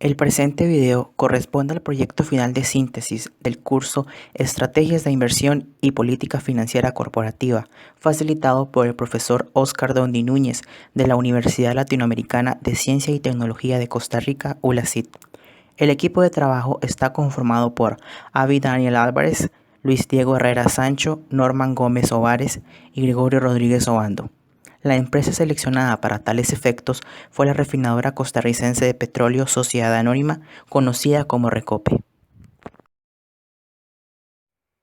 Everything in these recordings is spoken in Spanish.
El presente video corresponde al proyecto final de síntesis del curso Estrategias de Inversión y Política Financiera Corporativa, facilitado por el profesor Óscar Dondi Núñez de la Universidad Latinoamericana de Ciencia y Tecnología de Costa Rica, ULACIT. El equipo de trabajo está conformado por Avi Daniel Álvarez, Luis Diego Herrera Sancho, Norman Gómez Ovares y Gregorio Rodríguez Obando. La empresa seleccionada para tales efectos fue la refinadora costarricense de petróleo Sociedad Anónima, conocida como Recope.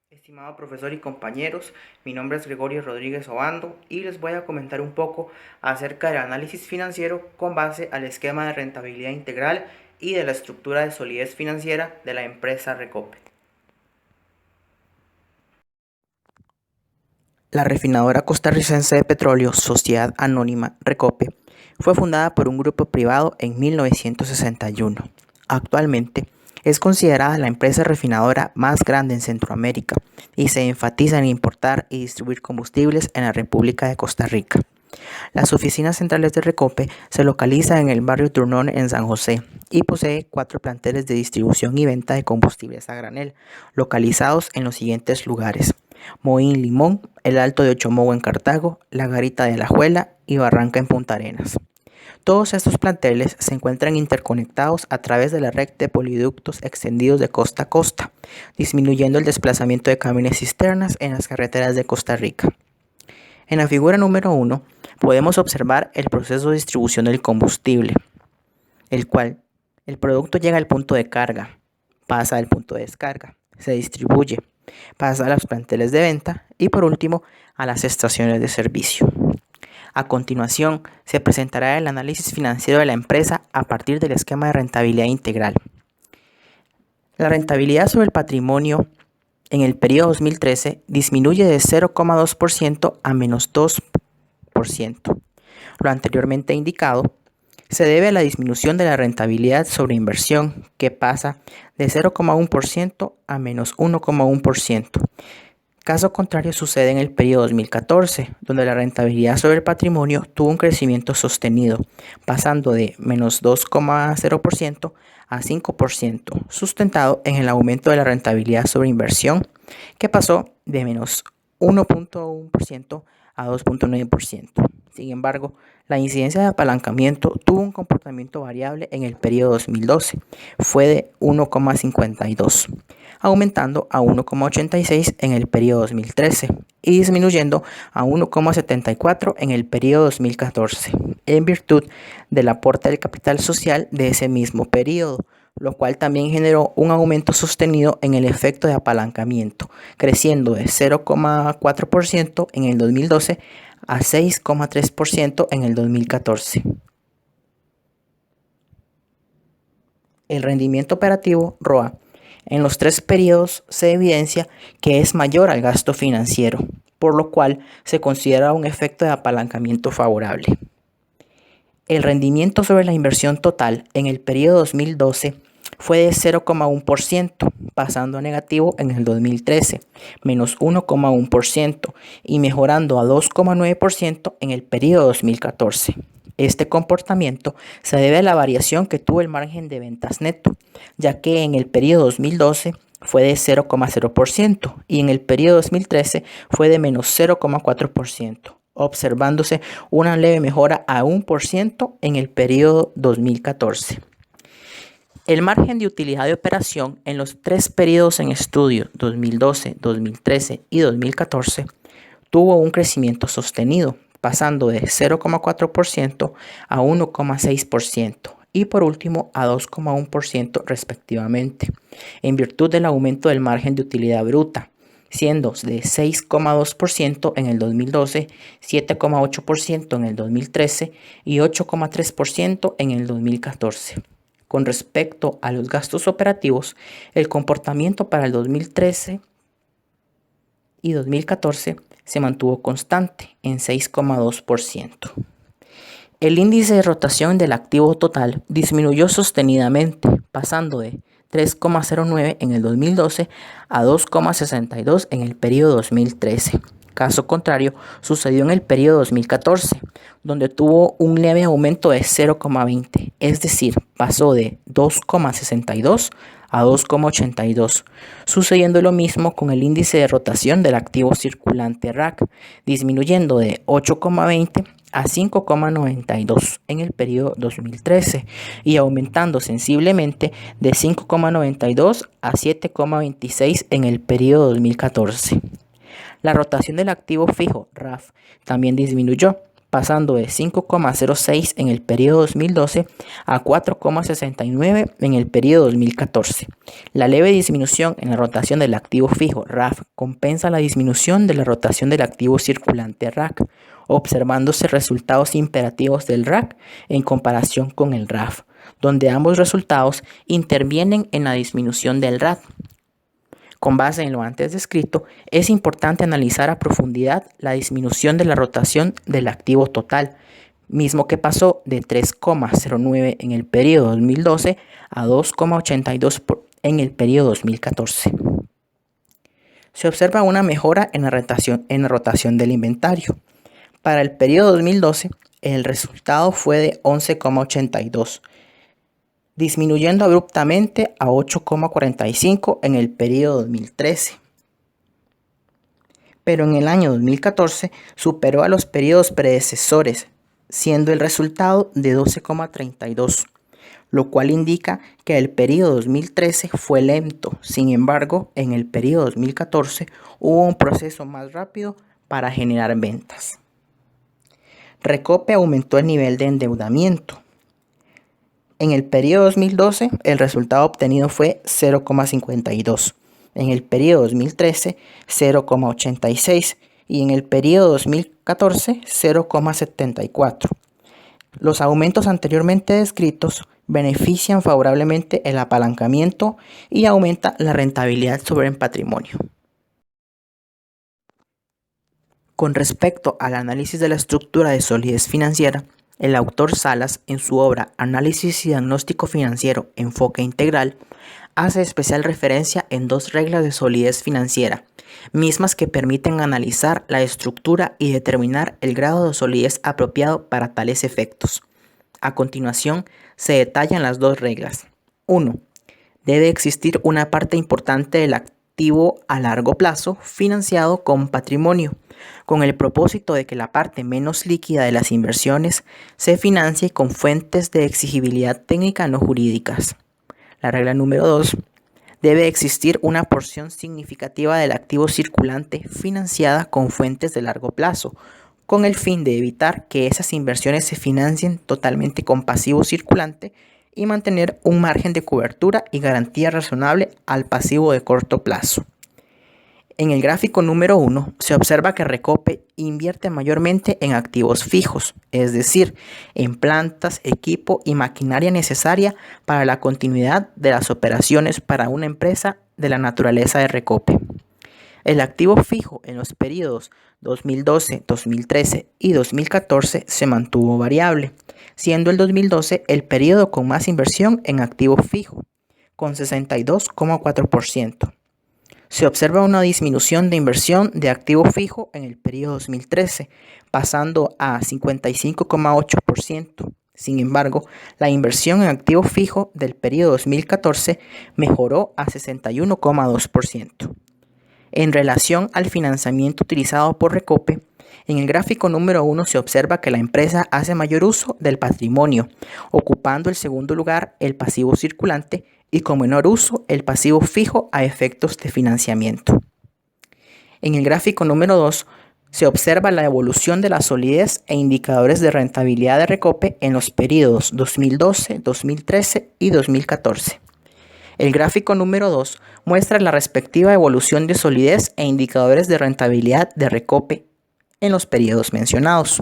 Estimado profesor y compañeros, mi nombre es Gregorio Rodríguez Obando y les voy a comentar un poco acerca del análisis financiero con base al esquema de rentabilidad integral y de la estructura de solidez financiera de la empresa Recope. La refinadora costarricense de petróleo Sociedad Anónima Recope fue fundada por un grupo privado en 1961. Actualmente es considerada la empresa refinadora más grande en Centroamérica y se enfatiza en importar y distribuir combustibles en la República de Costa Rica. Las oficinas centrales de Recope se localizan en el barrio Turnón en San José y posee 4 planteles de distribución y venta de combustibles a granel, localizados en los siguientes lugares: Moín Limón, el Alto de Ochomogo en Cartago, La Garita de Alajuela y Barranca en Punta Arenas. Todos estos planteles se encuentran interconectados a través de la red de poliductos extendidos de costa a costa, disminuyendo el desplazamiento de camiones cisternas en las carreteras de Costa Rica. En la figura número 1 podemos observar el proceso de distribución del combustible, el cual el producto llega al punto de carga, pasa al punto de descarga, se distribuye, pasa a los planteles de venta y por último a las estaciones de servicio. A continuación se presentará el análisis financiero de la empresa a partir del esquema de rentabilidad integral. La rentabilidad sobre el patrimonio en el periodo 2013 disminuye de 0,2% a menos 2%. Lo anteriormente indicado se debe a la disminución de la rentabilidad sobre inversión, que pasa de 0,1% a menos 1,1%. Caso contrario sucede en el periodo 2014, donde la rentabilidad sobre el patrimonio tuvo un crecimiento sostenido, pasando de menos 2,0% a 5%, sustentado en el aumento de la rentabilidad sobre inversión, que pasó de menos 1,1% a 2,9%. Sin embargo, la incidencia de apalancamiento tuvo un comportamiento variable en el periodo 2012, fue de 1,52, aumentando a 1,86 en el periodo 2013 y disminuyendo a 1,74 en el periodo 2014, en virtud del aporte del capital social de ese mismo periodo, lo cual también generó un aumento sostenido en el efecto de apalancamiento, creciendo de 0,4% en el 2012 a 6,3% en el 2014. El rendimiento operativo ROA en los 3 periodos se evidencia que es mayor al gasto financiero, por lo cual se considera un efecto de apalancamiento favorable. El rendimiento sobre la inversión total en el periodo 2012 fue de 0,1%, pasando a negativo en el 2013, menos 1,1%, y mejorando a 2,9% en el periodo 2014. Este comportamiento se debe a la variación que tuvo el margen de ventas neto, ya que en el periodo 2012 fue de 0,0% y en el periodo 2013 fue de menos 0,4%, observándose una leve mejora a 1% en el periodo 2014. El margen de utilidad de operación en los 3 periodos en estudio, 2012, 2013 y 2014, tuvo un crecimiento sostenido, pasando de 0,4% a 1,6% y por último a 2,1% respectivamente, en virtud del aumento del margen de utilidad bruta, siendo de 6,2% en el 2012, 7,8% en el 2013 y 8,3% en el 2014. Con respecto a los gastos operativos, el comportamiento para el 2013 y 2014 se mantuvo constante en 6,2%. El índice de rotación del activo total disminuyó sostenidamente, pasando de 3,09 en el 2012 a 2,62 en el periodo 2013, Caso contrario, sucedió en el periodo 2014, donde tuvo un leve aumento de 0,20, es decir, pasó de 2,62 a 2,82, sucediendo lo mismo con el índice de rotación del activo circulante RAC, disminuyendo de 8,20 a 5,92 en el periodo 2013 y aumentando sensiblemente de 5,92 a 7,26 en el periodo 2014. La rotación del activo fijo RAF también disminuyó, pasando de 5,06 en el periodo 2012 a 4,69 en el periodo 2014. La leve disminución en la rotación del activo fijo RAF compensa la disminución de la rotación del activo circulante RAC, observándose resultados imperativos del RAC en comparación con el RAF, donde ambos resultados intervienen en la disminución del RAC. Con base en lo antes descrito, es importante analizar a profundidad la disminución de la rotación del activo total, mismo que pasó de 3,09 en el periodo 2012 a 2,82 en el periodo 2014. Se observa una mejora en la rotación del inventario. Para el periodo 2012, el resultado fue de 11,82, disminuyendo abruptamente a 8,45 en el periodo 2013. Pero en el año 2014 superó a los periodos predecesores, siendo el resultado de 12,32, lo cual indica que el periodo 2013 fue lento. Sin embargo, en el periodo 2014 hubo un proceso más rápido para generar ventas. Recope aumentó el nivel de endeudamiento. En el periodo 2012, el resultado obtenido fue 0,52. En el periodo 2013, 0,86. Y en el periodo 2014, 0,74. Los aumentos anteriormente descritos benefician favorablemente el apalancamiento y aumenta la rentabilidad sobre el patrimonio. Con respecto al análisis de la estructura de solidez financiera, el autor Salas, en su obra Análisis y Diagnóstico Financiero, Enfoque Integral, hace especial referencia en dos reglas de solidez financiera, mismas que permiten analizar la estructura y determinar el grado de solidez apropiado para tales efectos. A continuación, se detallan las dos reglas. 1. Debe existir una parte importante del activo a largo plazo financiado con patrimonio, con el propósito de que la parte menos líquida de las inversiones se financie con fuentes de exigibilidad técnica no jurídicas. La regla número 2. Debe existir una porción significativa del activo circulante financiada con fuentes de largo plazo, con el fin de evitar que esas inversiones se financien totalmente con pasivo circulante y mantener un margen de cobertura y garantía razonable al pasivo de corto plazo. En el gráfico número 1 se observa que Recope invierte mayormente en activos fijos, es decir, en plantas, equipo y maquinaria necesaria para la continuidad de las operaciones para una empresa de la naturaleza de Recope. El activo fijo en los periodos 2012, 2013 y 2014 se mantuvo variable, siendo el 2012 el periodo con más inversión en activo fijo, con 62,4%. Se observa una disminución de inversión de activo fijo en el periodo 2013, pasando a 55,8%. Sin embargo, la inversión en activo fijo del periodo 2014 mejoró a 61,2%. En relación al financiamiento utilizado por Recope, en el gráfico número 1 se observa que la empresa hace mayor uso del patrimonio, ocupando el segundo lugar el pasivo circulante y con menor uso el pasivo fijo a efectos de financiamiento. En el gráfico número 2 se observa la evolución de la solidez e indicadores de rentabilidad de Recope en los periodos 2012, 2013 y 2014. El gráfico número 2 muestra la respectiva evolución de solidez e indicadores de rentabilidad de Recope en los periodos mencionados.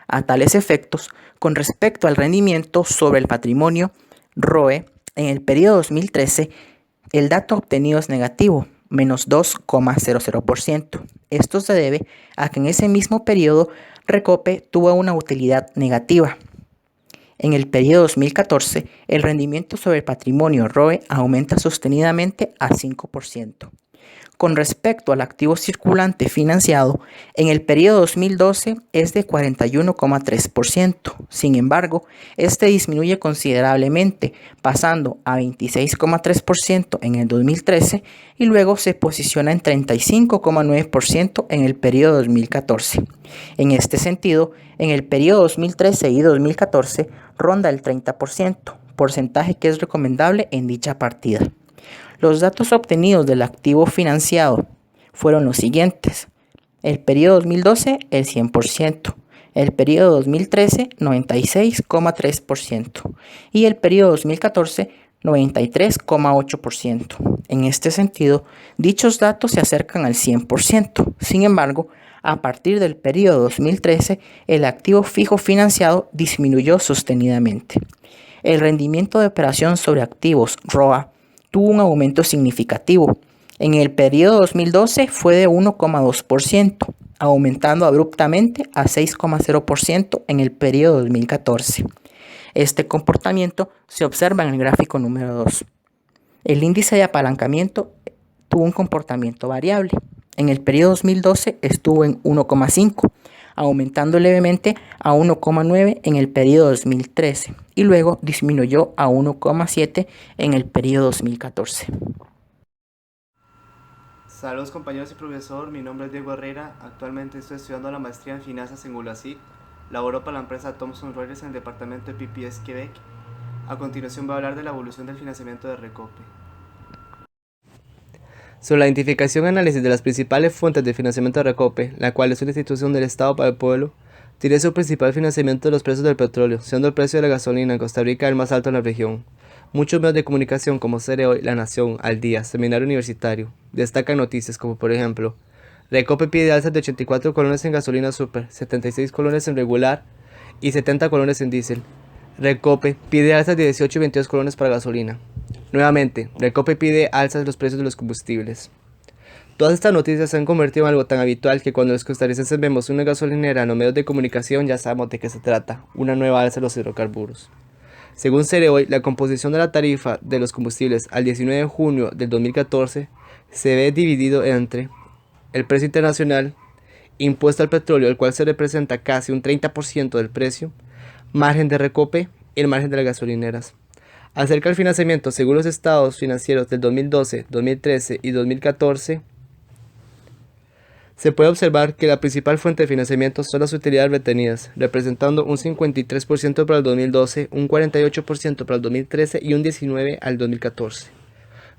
A tales efectos, con respecto al rendimiento sobre el patrimonio, ROE, en el periodo 2013, el dato obtenido es negativo, menos 2,00%. Esto se debe a que en ese mismo periodo Recope tuvo una utilidad negativa. En el periodo 2014, el rendimiento sobre el patrimonio ROE aumenta sostenidamente a 5%. Con respecto al activo circulante financiado, en el periodo 2012 es de 41,3%. Sin embargo, este disminuye considerablemente, pasando a 26,3% en el 2013 y luego se posiciona en 35,9% en el periodo 2014. En este sentido, en el periodo 2013 y 2014 ronda el 30%, porcentaje que es recomendable en dicha partida. Los datos obtenidos del activo financiado fueron los siguientes. El periodo 2012, el 100%. El periodo 2013, 96,3%. Y el periodo 2014, 93,8%. En este sentido, dichos datos se acercan al 100%. Sin embargo, a partir del periodo 2013, el activo fijo financiado disminuyó sostenidamente. El rendimiento de operación sobre activos, ROA, tuvo un aumento significativo. En el periodo 2012 fue de 1,2%, aumentando abruptamente a 6,0% en el periodo 2014. Este comportamiento se observa en el gráfico número 2. El índice de apalancamiento tuvo un comportamiento variable. En el periodo 2012 estuvo en 1,5%, aumentando levemente a 1,9 en el periodo 2013 y luego disminuyó a 1,7 en el periodo 2014. Saludos compañeros y profesor, mi nombre es Diego Herrera, actualmente estoy estudiando la maestría en finanzas en ULASIC, laboro para la empresa Thomson Reuters en el departamento de PPS Quebec. A continuación voy a hablar de la evolución del financiamiento de Recope. Sobre la identificación y análisis de las principales fuentes de financiamiento de Recope, la cual es una institución del Estado para el pueblo, tiene su principal financiamiento de los precios del petróleo, siendo el precio de la gasolina en Costa Rica el más alto en la región. Muchos medios de comunicación como Cereoy, La Nación, Al Día, Seminario Universitario, destacan noticias como por ejemplo, Recope pide alzas de 84 colones en gasolina super, 76 colones en regular y 70 colones en diésel. Recope pide alzas de 18 y 22 colones para gasolina. Nuevamente, Recope pide alzas de los precios de los combustibles. Todas estas noticias se han convertido en algo tan habitual que cuando los costarricenses vemos una gasolinera en los medios de comunicación ya sabemos de qué se trata, una nueva alza de los hidrocarburos. Según Cereoy, la composición de la tarifa de los combustibles al 19 de junio del 2014 se ve dividido entre el precio internacional, impuesto al petróleo, el cual se representa casi un 30% del precio, margen de Recope y el margen de las gasolineras. Acerca del financiamiento, según los estados financieros del 2012, 2013 y 2014, se puede observar que la principal fuente de financiamiento son las utilidades retenidas, representando un 53% para el 2012, un 48% para el 2013 y un 19% al 2014.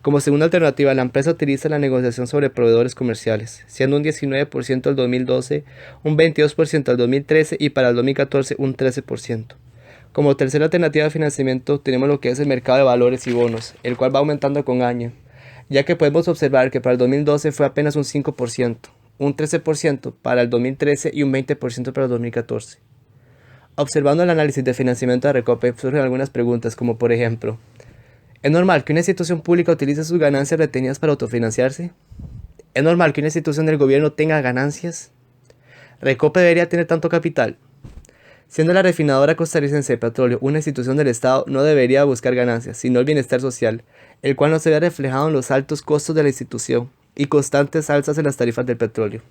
Como segunda alternativa, la empresa utiliza la negociación sobre proveedores comerciales, siendo un 19% el 2012, un 22% el 2013 y para el 2014 un 13%. Como tercera alternativa de financiamiento tenemos lo que es el mercado de valores y bonos, el cual va aumentando con año, ya que podemos observar que para el 2012 fue apenas un 5%, un 13% para el 2013 y un 20% para el 2014. Observando el análisis de financiamiento de Recope surgen algunas preguntas como por ejemplo, ¿es normal que una institución pública utilice sus ganancias retenidas para autofinanciarse? ¿Es normal que una institución del gobierno tenga ganancias? ¿Recope debería tener tanto capital? Siendo la refinadora costarricense de petróleo una institución del Estado, no debería buscar ganancias, sino el bienestar social, el cual no se ve reflejado en los altos costos de la institución y constantes alzas en las tarifas del petróleo.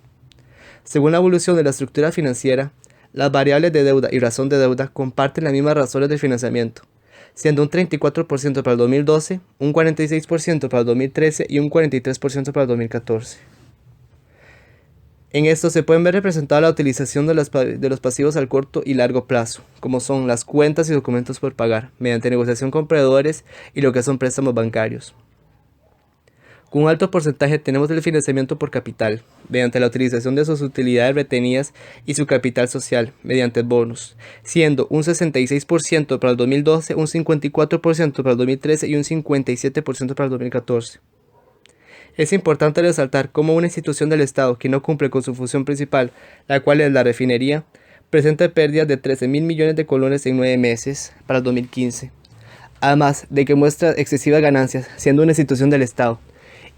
Según la evolución de la estructura financiera, las variables de deuda y razón de deuda comparten las mismas razones de financiamiento, siendo un 34% para el 2012, un 46% para el 2013 y un 43% para el 2014. En esto se pueden ver representada la utilización de los pasivos al corto y largo plazo, como son las cuentas y documentos por pagar, mediante negociación con proveedores y lo que son préstamos bancarios. Con un alto porcentaje tenemos el financiamiento por capital, mediante la utilización de sus utilidades retenidas y su capital social, mediante bonos, siendo un 66% para el 2012, un 54% para el 2013 y un 57% para el 2014. Es importante resaltar cómo una institución del Estado que no cumple con su función principal, la cual es la refinería, presenta pérdidas de 13.000 millones de colones en 9 meses para el 2015, además de que muestra excesivas ganancias siendo una institución del Estado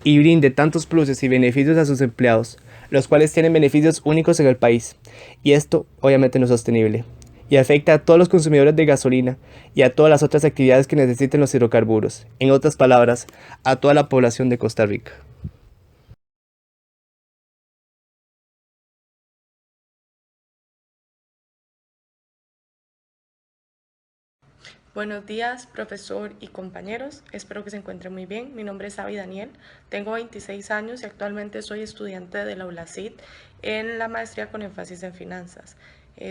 y brinde tantos pluses y beneficios a sus empleados, los cuales tienen beneficios únicos en el país, y esto obviamente no es sostenible, y afecta a todos los consumidores de gasolina y a todas las otras actividades que necesiten los hidrocarburos, en otras palabras, a toda la población de Costa Rica. Buenos días, profesor y compañeros. Espero que se encuentren muy bien. Mi nombre es Avi Daniel, tengo 26 años y actualmente soy estudiante de la ULACID en la maestría con énfasis en finanzas.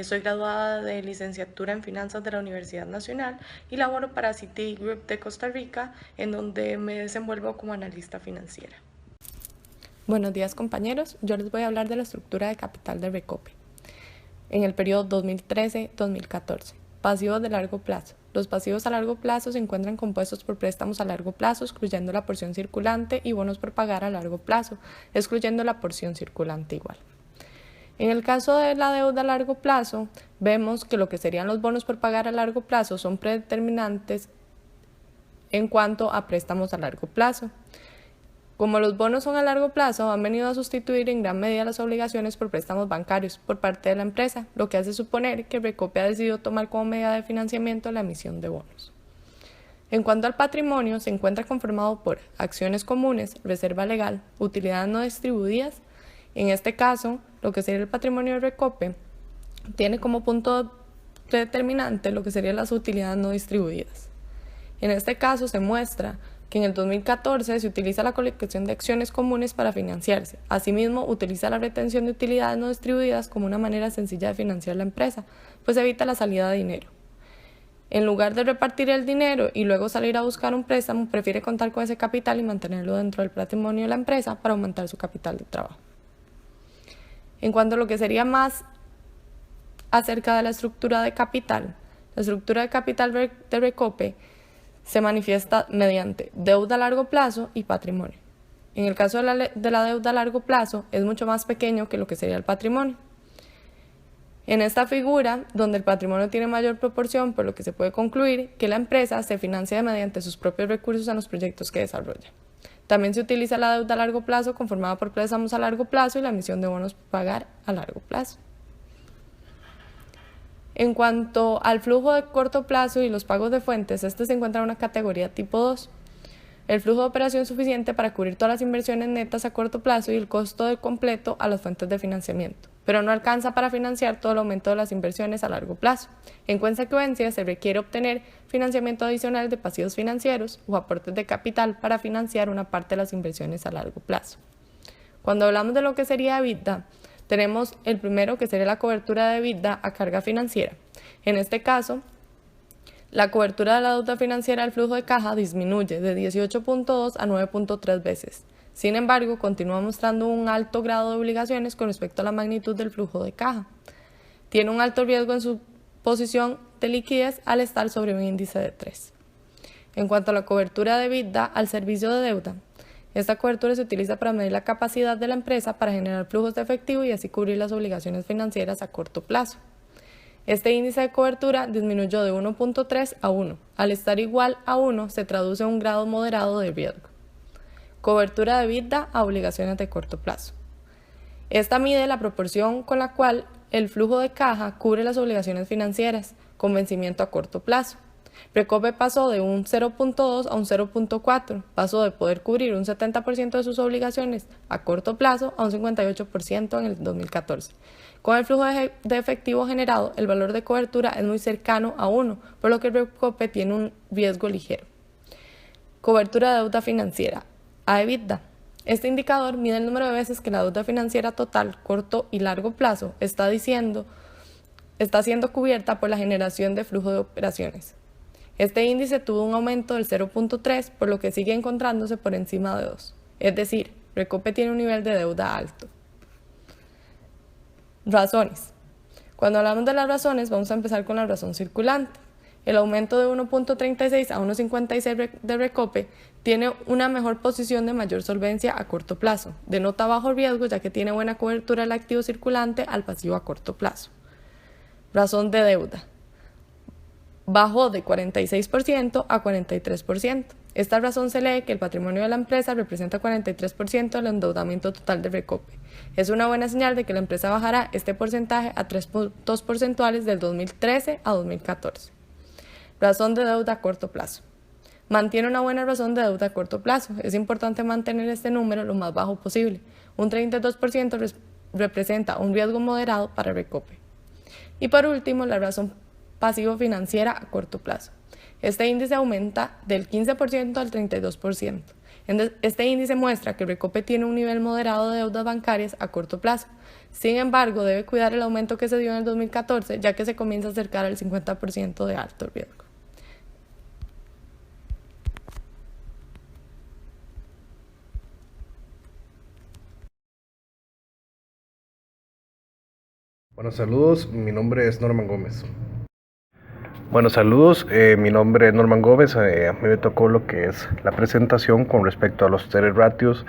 Soy graduada de licenciatura en finanzas de la Universidad Nacional y laboro para Citigroup de Costa Rica, en donde me desenvuelvo como analista financiera. Buenos días, compañeros. Yo les voy a hablar de la estructura de capital de Recope en el periodo 2013-2014. Pasivos de largo plazo. Los pasivos a largo plazo se encuentran compuestos por préstamos a largo plazo, excluyendo la porción circulante, y bonos por pagar a largo plazo, excluyendo la porción circulante igual. En el caso de la deuda a largo plazo, vemos que lo que serían los bonos por pagar a largo plazo son predeterminantes en cuanto a préstamos a largo plazo. Como los bonos son a largo plazo, han venido a sustituir en gran medida las obligaciones por préstamos bancarios por parte de la empresa, lo que hace suponer que Recope ha decidido tomar como medida de financiamiento la emisión de bonos. En cuanto al patrimonio, se encuentra conformado por acciones comunes, reserva legal, utilidades no distribuidas. En este caso, lo que sería el patrimonio de Recope tiene como punto predeterminante lo que serían las utilidades no distribuidas. En este caso se muestra que en el 2014 se utiliza la colección de acciones comunes para financiarse. Asimismo, utiliza la retención de utilidades no distribuidas como una manera sencilla de financiar la empresa, pues evita la salida de dinero. En lugar de repartir el dinero y luego salir a buscar un préstamo, prefiere contar con ese capital y mantenerlo dentro del patrimonio de la empresa para aumentar su capital de trabajo. En cuanto a lo que sería más acerca de la estructura de capital, la estructura de capital de Recope se manifiesta mediante deuda a largo plazo y patrimonio. En el caso de la deuda a largo plazo es mucho más pequeño que lo que sería el patrimonio. En esta figura, donde el patrimonio tiene mayor proporción, por lo que se puede concluir que la empresa se financia mediante sus propios recursos en los proyectos que desarrolla. También se utiliza la deuda a largo plazo conformada por préstamos a largo plazo y la emisión de bonos por pagar a largo plazo. En cuanto al flujo de corto plazo y los pagos de fuentes, este se encuentra en una categoría tipo 2. El flujo de operación suficiente para cubrir todas las inversiones netas a corto plazo y el costo de completo a las fuentes de financiamiento, pero no alcanza para financiar todo el aumento de las inversiones a largo plazo. En consecuencia, se requiere obtener financiamiento adicional de pasivos financieros o aportes de capital para financiar una parte de las inversiones a largo plazo. Cuando hablamos de lo que sería EBITDA, tenemos el primero, que sería la cobertura de EBITDA a carga financiera. En este caso, la cobertura de la deuda financiera al flujo de caja disminuye de 18.2 a 9.3 veces. Sin embargo, continúa mostrando un alto grado de obligaciones con respecto a la magnitud del flujo de caja. Tiene un alto riesgo en su posición de liquidez al estar sobre un índice de 3. En cuanto a la cobertura de EBITDA al servicio de deuda, esta cobertura se utiliza para medir la capacidad de la empresa para generar flujos de efectivo y así cubrir las obligaciones financieras a corto plazo. Este índice de cobertura disminuyó de 1.3 a 1. Al estar igual a 1, se traduce en un grado moderado de riesgo. Cobertura de EBITDA a obligaciones de corto plazo. Esta mide la proporción con la cual el flujo de caja cubre las obligaciones financieras con vencimiento a corto plazo. Recope pasó de un 0.2 a un 0.4, pasó de poder cubrir un 70% de sus obligaciones a corto plazo a un 58% en el 2014. Con el flujo de efectivo generado, el valor de cobertura es muy cercano a 1, por lo que Recope tiene un riesgo ligero. Cobertura de deuda financiera a EBITDA. Este indicador mide el número de veces que la deuda financiera total, corto y largo plazo, está siendo cubierta por la generación de flujo de operaciones. Este índice tuvo un aumento del 0.3, por lo que sigue encontrándose por encima de 2. Es decir, Recope tiene un nivel de deuda alto. Razones. Cuando hablamos de las razones, vamos a empezar con la razón circulante. El aumento de 1.36 a 1.56 de Recope tiene una mejor posición de mayor solvencia a corto plazo. Denota bajo riesgo, ya que tiene buena cobertura del activo circulante al pasivo a corto plazo. Razón de deuda. Bajó de 46% a 43%. Esta razón se lee que el patrimonio de la empresa representa 43% del endeudamiento total de Recope. Es una buena señal de que la empresa bajará este porcentaje a 3 puntos porcentuales del 2013 a 2014. Razón de deuda a corto plazo. Mantiene una buena razón de deuda a corto plazo. Es importante mantener este número lo más bajo posible. Un 32% representa un riesgo moderado para Recope. Y por último, la razón pasivo financiera a corto plazo. Este índice aumenta del 15% al 32%. Este índice muestra que Recope tiene un nivel moderado de deudas bancarias a corto plazo. Sin embargo, debe cuidar el aumento que se dio en el 2014, ya que se comienza a acercar al 50% de alto riesgo. Bueno, saludos, mi nombre es Norman Gómez. Bueno, saludos, mi nombre es Norman Gómez. A mí me tocó lo que es la presentación con respecto a los tres ratios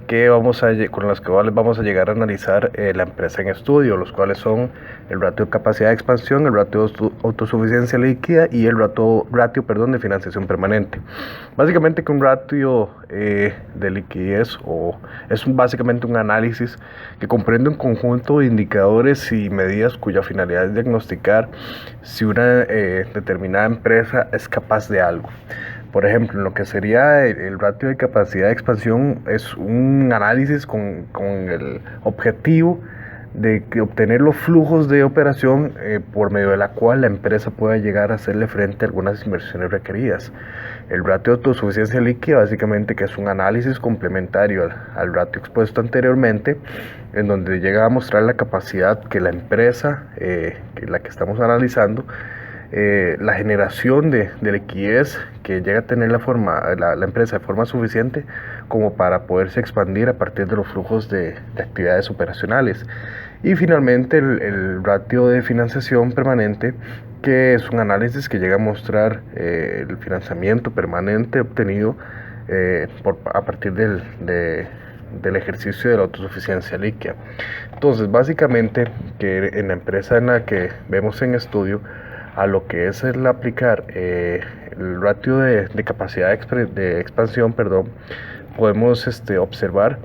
con los que vamos a llegar a analizar la empresa en estudio, los cuales son el ratio de capacidad de expansión, el ratio de autosuficiencia líquida y el ratio de financiación permanente. Básicamente que un ratio de liquidez básicamente un análisis que comprende un conjunto de indicadores y medidas cuya finalidad es diagnosticar si una determinada empresa es capaz de algo. Por ejemplo, en lo que sería el ratio de capacidad de expansión es un análisis con el objetivo de obtener los flujos de operación por medio de la cual la empresa pueda llegar a hacerle frente a algunas inversiones requeridas. El ratio de autosuficiencia líquida básicamente que es un análisis complementario al ratio expuesto anteriormente, en donde llega a mostrar la capacidad que la empresa, la que estamos analizando, la generación de liquidez que llega a tener la empresa de forma suficiente como para poderse expandir a partir de los flujos de actividades operacionales. Y finalmente el ratio de financiación permanente, que es un análisis que llega a mostrar el financiamiento permanente obtenido a partir del ejercicio de la autosuficiencia líquida. Entonces, básicamente, que en la empresa en la que vemos en estudio, a lo que es el aplicar el ratio de capacidad de expansión, podemos observar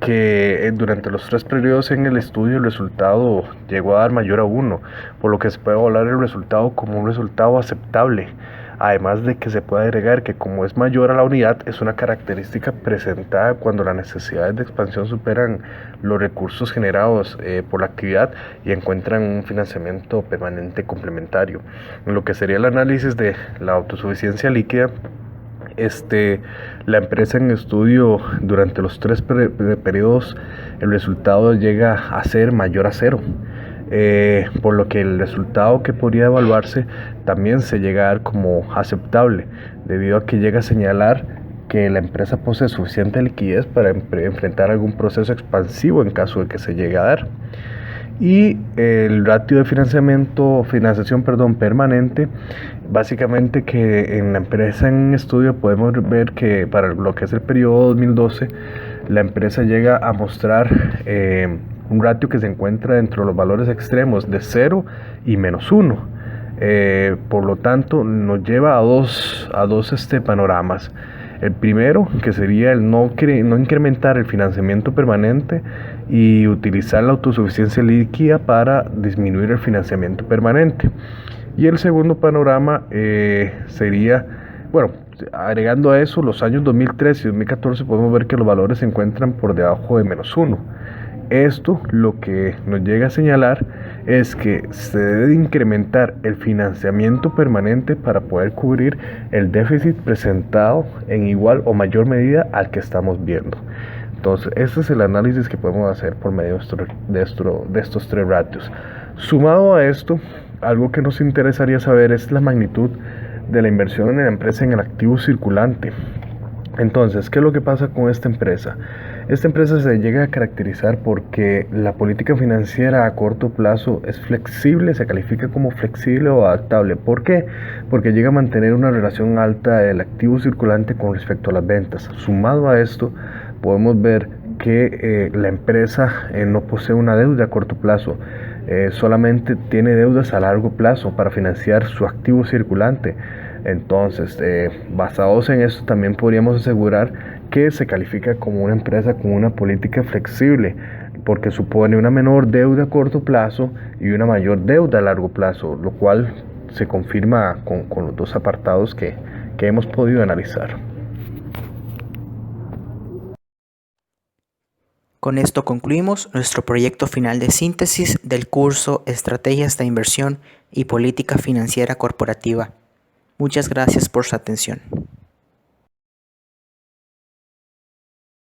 que durante los 3 periodos en el estudio el resultado llegó a dar mayor a 1, por lo que se puede evaluar el resultado como un resultado aceptable. Además de que se puede agregar que como es mayor a la unidad, es una característica presentada cuando las necesidades de expansión superan los recursos generados por la actividad y encuentran un financiamiento permanente complementario. En lo que sería el análisis de la autosuficiencia líquida, la empresa en estudio durante los 3 periodos, el resultado llega a ser mayor a 0. Por lo que el resultado que podría evaluarse también se llega a dar como aceptable, debido a que llega a señalar que la empresa posee suficiente liquidez para enfrentar algún proceso expansivo en caso de que se llegue a dar. Y el ratio de financiación permanente, básicamente que en la empresa en estudio podemos ver que para lo que es el periodo 2012, la empresa llega a mostrar un ratio que se encuentra dentro de los valores extremos de 0 y -1. Por lo tanto, nos lleva a dos panoramas. El primero, que sería el no incrementar el financiamiento permanente y utilizar la autosuficiencia líquida para disminuir el financiamiento permanente. Y el segundo panorama sería, agregando a eso, los años 2013 y 2014 podemos ver que los valores se encuentran por debajo de -1. Esto lo que nos llega a señalar es que se debe incrementar el financiamiento permanente para poder cubrir el déficit presentado en igual o mayor medida al que estamos viendo. Entonces, este es el análisis que podemos hacer por medio de estos 3 ratios. Sumado a esto, algo que nos interesaría saber es la magnitud de la inversión en la empresa en el activo circulante. Entonces, ¿qué es lo que pasa con esta empresa? Esta empresa se llega a caracterizar porque la política financiera a corto plazo es flexible, se califica como flexible o adaptable. ¿Por qué? Porque llega a mantener una relación alta del activo circulante con respecto a las ventas. Sumado a esto, podemos ver que la empresa no posee una deuda a corto plazo, solamente tiene deudas a largo plazo para financiar su activo circulante. Entonces, basados en esto, también podríamos asegurar que se califica como una empresa con una política flexible, porque supone una menor deuda a corto plazo y una mayor deuda a largo plazo, lo cual se confirma con los 2 apartados que hemos podido analizar. Con esto concluimos nuestro proyecto final de síntesis del curso Estrategias de Inversión y Política Financiera Corporativa. Muchas gracias por su atención.